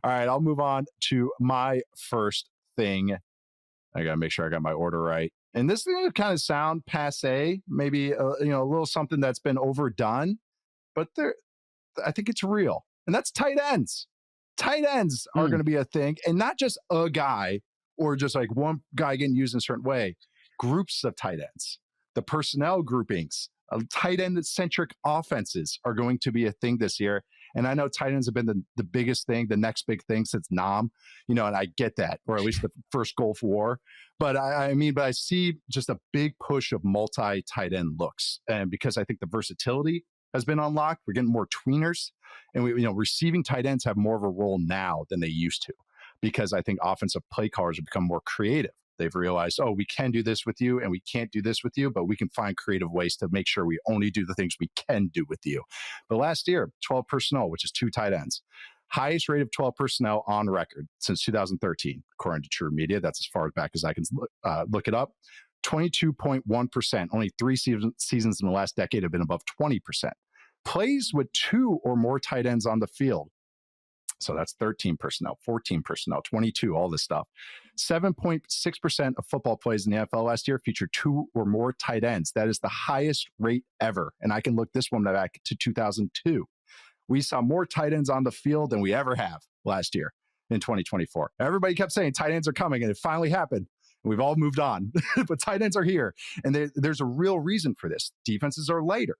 All right, I'll move on to my first thing. I got to make sure I got my order right. And this thing kind of sound passe, maybe a little something that's been overdone, but I think it's real. And that's tight ends. Tight ends are going to be a thing, and not just a guy or just like one guy getting used in a certain way. Groups of tight ends, the personnel groupings, tight end centric offenses are going to be a thing this year. And I know tight ends have been the biggest thing, the next big thing since Nam, and I get that, or at least the first Gulf War. But I see just a big push of multi tight end looks. And because I think the versatility has been unlocked, we're getting more tweeners, and receiving tight ends have more of a role now than they used to, because I think offensive play callers have become more creative. They've realized, we can do this with you and we can't do this with you, but we can find creative ways to make sure we only do the things we can do with you. But last year, 12 personnel, which is 2 tight ends, highest rate of 12 personnel on record since 2013, according to True Media. That's as far back as I can look it up. 22.1%. Only 3 seasons in the last decade have been above 20%. Plays with 2 or more tight ends on the field. So that's 13 personnel, 14 personnel, 22, all this stuff. 7.6% of football plays in the NFL last year featured 2 or more tight ends. That is the highest rate ever. And I can look this one back to 2002. We saw more tight ends on the field than we ever have last year in 2024. Everybody kept saying tight ends are coming, and it finally happened. We've all moved on, but tight ends are here. And there's a real reason for this. Defenses are lighter.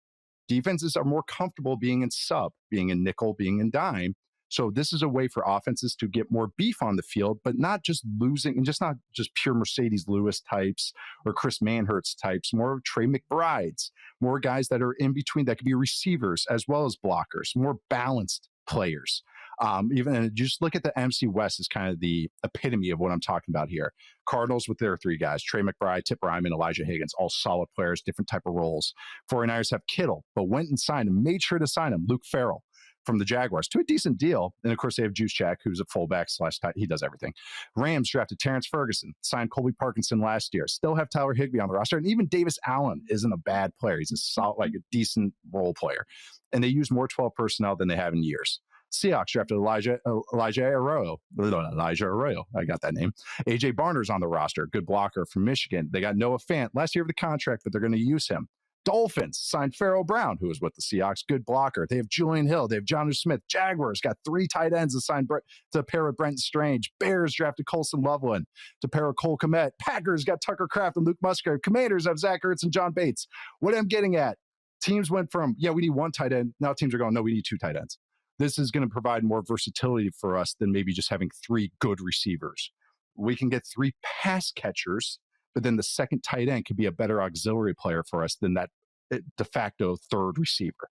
Defenses are more comfortable being in sub, being in nickel, being in dime. So this is a way for offenses to get more beef on the field, but not just losing, and not just pure Mercedes Lewis types or Chris Manhertz types, more Trey McBrides, more guys that are in between that could be receivers as well as blockers, more balanced players. And just look at the MC West as kind of the epitome of what I'm talking about here. Cardinals with their 3 guys, Trey McBride, Tip Ryman, Elijah Higgins, all solid players, different type of roles. 49ers have Kittle, but went and signed him, made sure to sign him, Luke Farrell from the Jaguars, to a decent deal. And of course, they have Juice Jack, who's a fullback / he does everything. Rams drafted Terrence Ferguson, signed Colby Parkinson last year, still have Tyler Higbee on the roster. And even Davis Allen isn't a bad player. He's a solid, a decent role player. And they use more 12 personnel than they have in years. Seahawks drafted Elijah Arroyo. I got that name. AJ Barner's on the roster, good blocker from Michigan. They got Noah Fant, last year of the contract, but they're going to use him. Dolphins signed Pharaoh Brown, who was with the Seahawks, good blocker. They have Julian Hill. They have Jonnu Smith. Jaguars got 3 tight ends assigned to pair with Brenton Strange. Bears drafted Colson Loveland to pair with Cole Kmet. Packers got Tucker Kraft and Luke Musgrave. Commanders have Zach Ertz and John Bates. What I'm getting at, teams went from, we need 1 tight end. Now teams are going, no, we need 2 tight ends. This is going to provide more versatility for us than maybe just having 3 good receivers. We can get 3 pass catchers, but then the second tight end could be a better auxiliary player for us than that de facto 3rd receiver.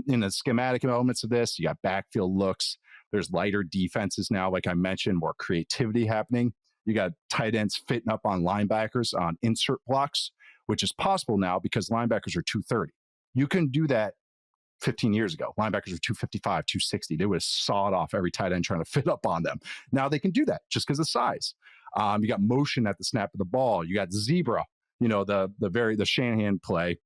In the schematic elements of this, you got backfield looks. There's lighter defenses now, like I mentioned, more creativity happening. You got tight ends fitting up on linebackers on insert blocks, which is possible now because linebackers are 230. You couldn't do that 15 years ago. Linebackers were 255, 260. They would have sawed off every tight end trying to fit up on them. Now they can do that just because of size. You got motion at the snap of the ball. You got zebra, the Shanahan play,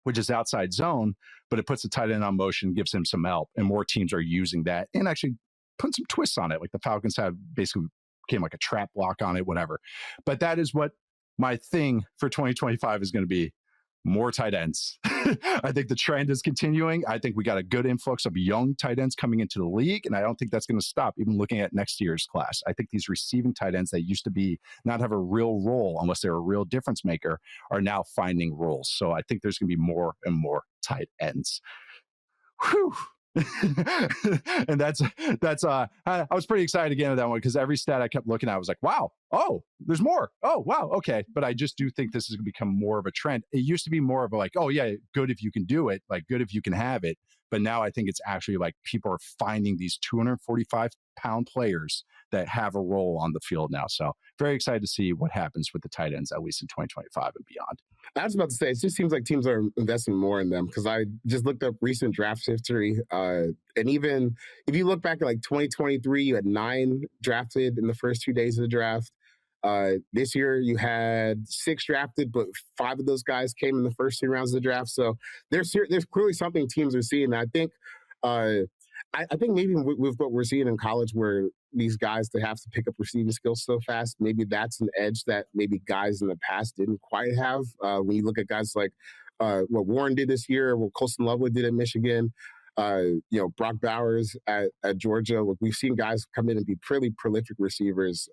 which is outside zone, but it puts the tight end on motion, gives him some help, and more teams are using that and actually putting some twists on it. Like the Falcons have basically became like a trap block on it, whatever. But that is what my thing for 2025 is going to be. More tight ends. I think the trend is continuing. I think we got a good influx of young tight ends coming into the league, and I don't think that's going to stop even looking at next year's class. I think these receiving tight ends that used to not have a real role unless they're a real difference maker are now finding roles. So I think there's going to be more and more tight ends. Whew. And I was pretty excited again with that one because every stat I kept looking at, I was like, wow, there's more. Oh, wow, okay. But I just do think this is going to become more of a trend. It used to be more of a like, oh yeah, good if you can do it, like good if you can have it. But now I think it's actually like people are finding these 245-pound players that have a role on the field now. So very excited to see what happens with the tight ends, at least in 2025 and beyond. I was about to say, it just seems like teams are investing more in them because I just looked up recent draft history. And even if you look back at like 2023, you had 9 drafted in the first 2 days of the draft. This year you had 6 drafted, but 5 of those guys came in the first 2 rounds of the draft. So there's clearly something teams are seeing. I think I think maybe with what we're seeing in college, where these guys they have to pick up receiving skills so fast, maybe that's an edge that maybe guys in the past didn't quite have. When you look at guys like what Warren did this year, what Colston Loveland did at Michigan, Brock Bowers at Georgia. Look, we've seen guys come in and be pretty prolific receivers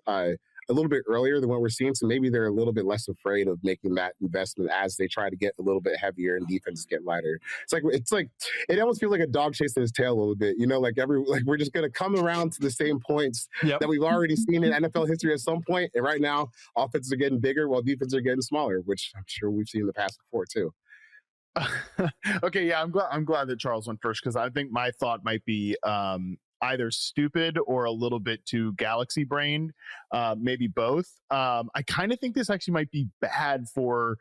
a little bit earlier than what we're seeing. So maybe they're a little bit less afraid of making that investment as they try to get a little bit heavier and defenses get lighter. It's like it almost feels like a dog chasing his tail a little bit. Like we're just gonna come around to the same points that we've already seen in NFL history at some point. And right now, offenses are getting bigger while defenses are getting smaller, which I'm sure we've seen in the past before too. Okay, yeah, I'm glad that Charles went first, because I think my thought might be either stupid or a little bit too galaxy brained, maybe both. I kind of think this actually might be bad for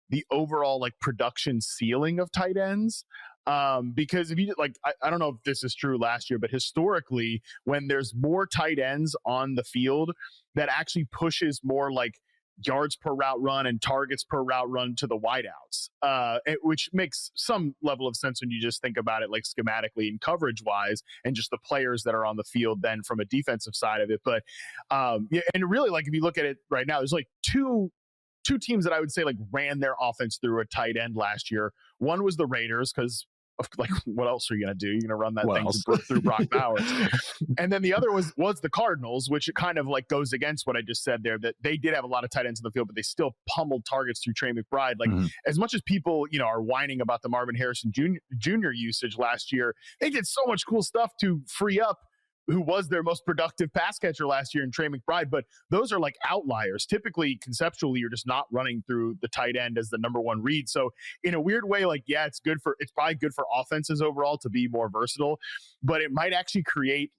the overall like production ceiling of tight ends. Because if you I don't know if this is true last year, but historically, when there's more tight ends on the field, that actually pushes more like yards per route run and targets per route run to the wideouts, which makes some level of sense when you just think about it like schematically and coverage wise, and just the players that are on the field then from a defensive side of it. But yeah, and really, like if you look at it right now, there's like two teams that I would say like ran their offense through a tight end last year. One was the Raiders, because like what else are you gonna do? You're gonna run that thing through Brock Bowers. And then the other was the Cardinals, which kind of like goes against what I just said there, that they did have a lot of tight ends in the field, but they still pummeled targets through Trey McBride. Like as much as people are whining about the Marvin Harrison Jr. usage last year, they did so much cool stuff to free up who was their most productive pass catcher last year in Trey McBride. But those are like outliers. Typically, conceptually, you're just not running through the tight end as the number one read. So in a weird way, like, yeah, it's probably good for offenses overall to be more versatile, but it might actually create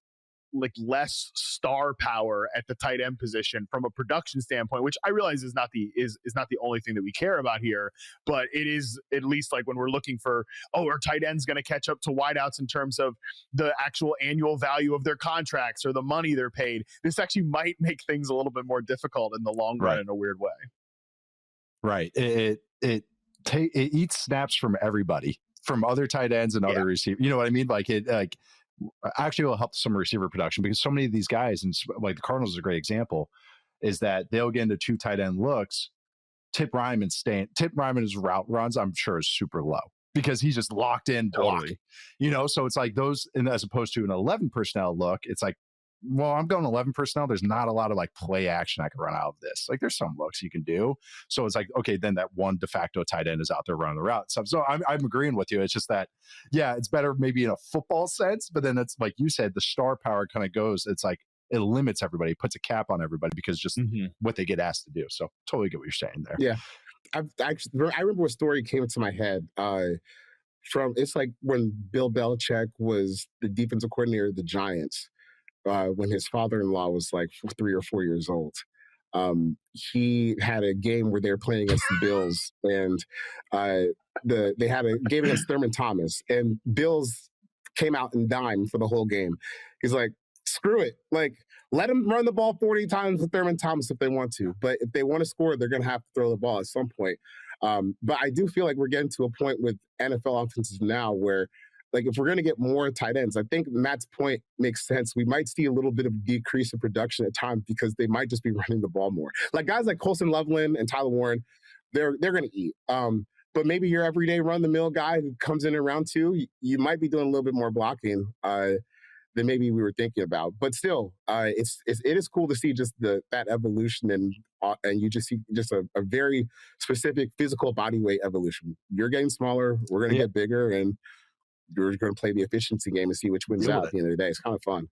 like less star power at the tight end position from a production standpoint, which I realize is not the only thing that we care about here, but it is at least like when we're looking for, are tight ends going to catch up to wideouts in terms of the actual annual value of their contracts or the money they're paid. This actually might make things a little bit more difficult in the long run in a weird way. Right. It eats snaps from everybody, from other tight ends and other receivers. You know what I mean? Actually will help some receiver production, because so many of these guys, and like the Cardinals is a great example, is that they'll get into two tight end looks. Tip Ryman's route runs, I'm sure, is super low because he's just locked in block. So it's like those, and as opposed to an 11 personnel look, it's like, well, I'm going 11 personnel. There's not a lot of like play action I can run out of this. Like there's some looks you can do. So it's like, okay, then that one de facto tight end is out there running the route. So I'm agreeing with you. It's just that, yeah, it's better maybe in a football sense, but then it's like you said, the star power kind of goes, it's like, it limits everybody, puts a cap on everybody because just what they get asked to do. So totally get what you're saying there. Yeah. I remember a story came into my head it's like when Bill Belichick was the defensive coordinator of the Giants. When his father-in-law was like 3 or 4 years old. He had a game where they were playing against the Bills, and they had a game against Thurman Thomas, and Bills came out and dimed for the whole game. He's like, screw it. Like, let them run the ball 40 times with Thurman Thomas if they want to. But if they want to score, they're going to have to throw the ball at some point. But I do feel like we're getting to a point with NFL offenses now where, like, if we're going to get more tight ends, I think Matt's point makes sense. We might see a little bit of decrease in production at times because they might just be running the ball more. Like guys like Colston Loveland and Tyler Warren, they're going to eat. But maybe your everyday run-the-mill guy who comes in round two, you might be doing a little bit more blocking than maybe we were thinking about. But still, it is cool to see just that evolution, and you just see just a very specific physical body weight evolution. You're getting smaller, we're going to get bigger, and you're going to play the efficiency game and see which wins out at the end of the day. It's kind of fun.